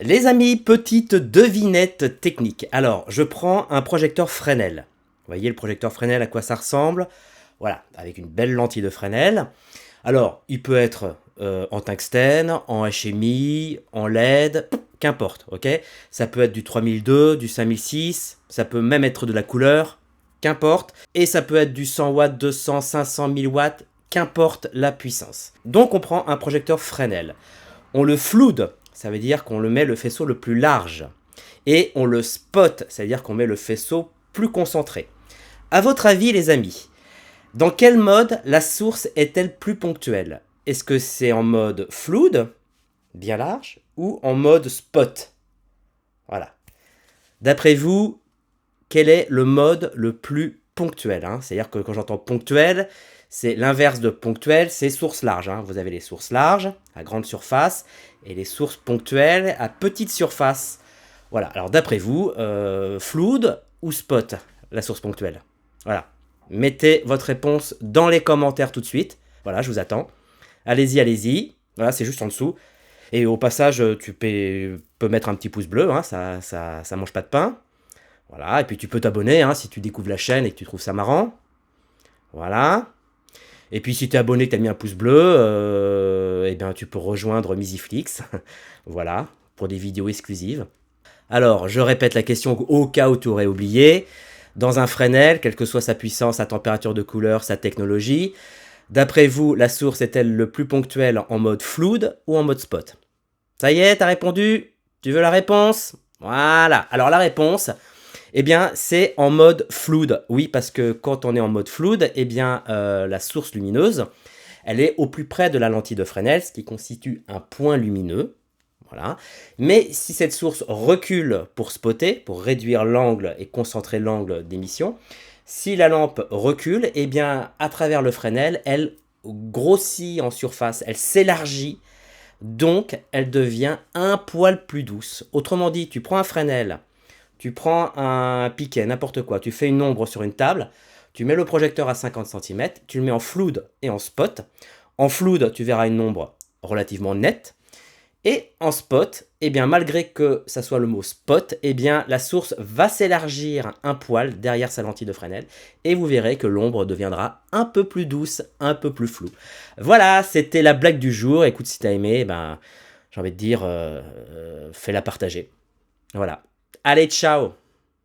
Les amis, petite devinette technique. Alors, je prends un projecteur Fresnel. Vous voyez le projecteur Fresnel, à quoi ça ressemble? Voilà, avec une belle lentille de Fresnel. Alors, il peut être en tungstène, en HMI, en LED, qu'importe, ok? Ça peut être du 3002, du 5006, ça peut même être de la couleur, qu'importe. Et ça peut être du 100 watts, 200, 500, 1000 watts, qu'importe la puissance. Donc, on prend un projecteur Fresnel. On le floude, ça veut dire qu'on le met le faisceau le plus large. Et on le spot, c'est-à-dire qu'on met le faisceau plus concentré. À votre avis, les amis, dans quel mode la source est-elle plus ponctuelle? Est-ce que c'est en mode floude, bien large, ou en mode spot? Voilà. D'après vous, quel est le mode le plus ponctuel, hein? C'est-à-dire que quand j'entends ponctuel, c'est l'inverse de ponctuel, c'est source large, hein. Vous avez les sources larges à grande surface et les sources ponctuelles à petite surface. Voilà, alors d'après vous, floude ou spot, la source ponctuelle? Voilà. Mettez votre réponse dans les commentaires tout de suite. Voilà, je vous attends. Allez-y, allez-y. Voilà, c'est juste en dessous. Et au passage, tu peux mettre un petit pouce bleu, hein, ça mange pas de pain. Voilà, et puis tu peux t'abonner hein, si tu découvres la chaîne et que tu trouves ça marrant. Voilà. Et puis si tu es abonné, que tu as mis un pouce bleu, eh bien, tu peux rejoindre Misiflix. Voilà, pour des vidéos exclusives. Alors, je répète la question au cas où tu aurais oublié. Dans un Fresnel, quelle que soit sa puissance, sa température de couleur, sa technologie, d'après vous, la source est-elle le plus ponctuelle en mode floude ou en mode spot? Ça y est, t'as répondu? Tu veux la réponse? Voilà. Alors la réponse, eh bien, c'est en mode floude. Oui, parce que quand on est en mode floude, eh bien, la source lumineuse, elle est au plus près de la lentille de Fresnel, ce qui constitue un point lumineux. Voilà. Mais si cette source recule pour spotter, pour réduire l'angle et concentrer l'angle d'émission, si la lampe recule, eh bien, à travers le Fresnel, elle grossit en surface, elle s'élargit, donc elle devient un poil plus douce. Autrement dit, tu prends un Fresnel, tu prends un piquet, n'importe quoi, tu fais une ombre sur une table, tu mets le projecteur à 50 cm, tu le mets en floude et en spot. En floude, tu verras une ombre relativement nette. Et en spot, eh bien, malgré que ça soit le mot spot, eh bien, la source va s'élargir un poil derrière sa lentille de Fresnel et vous verrez que l'ombre deviendra un peu plus douce, un peu plus floue. Voilà, c'était la blague du jour. Écoute, si t'as aimé, eh ben, j'ai envie de dire, fais-la partager. Voilà. Allez, ciao!